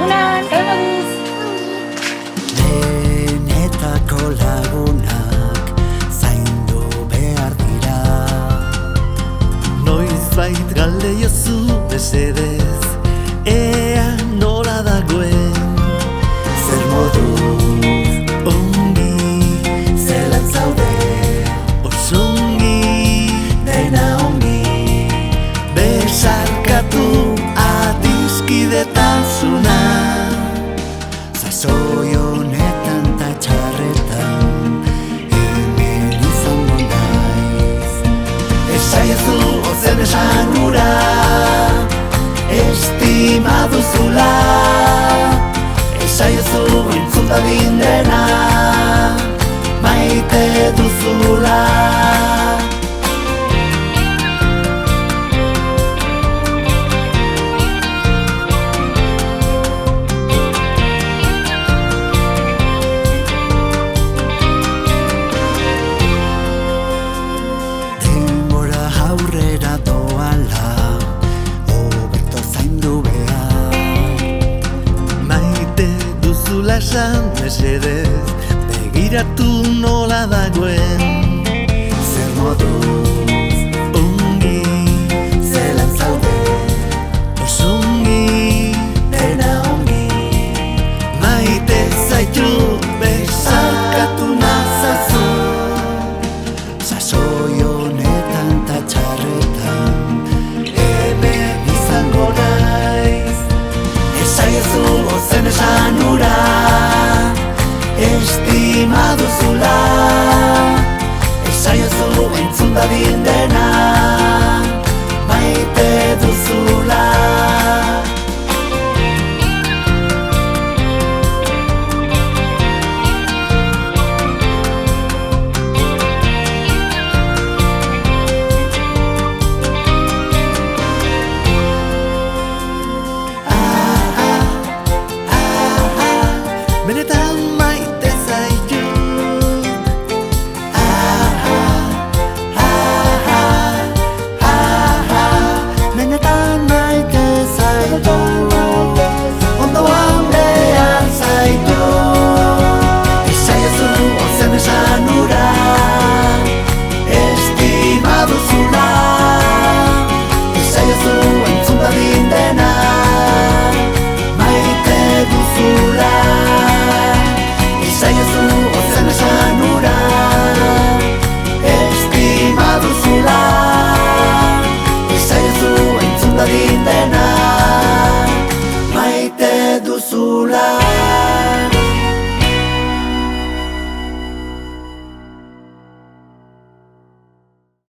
lagunak, zer moduz? Benetako lagunak zaindu behar dira. Noizbait galde jozu mesedez, ea nola dagoen. Zer moduz, ongi, zelan zaude, oso ongi, dena ongi. Besarkatu adiskidetasuna, sasoi honetan ta txarretan, hemen izango naiz. Esaiezu ozen esan hura, estima duzula. Esaiezu entzun dadin dena, maite duzula. Aurrera doala, hobeto zaindu behar. Maite duzula esan mesedez, begiratu nola dagoen. Zer moduz,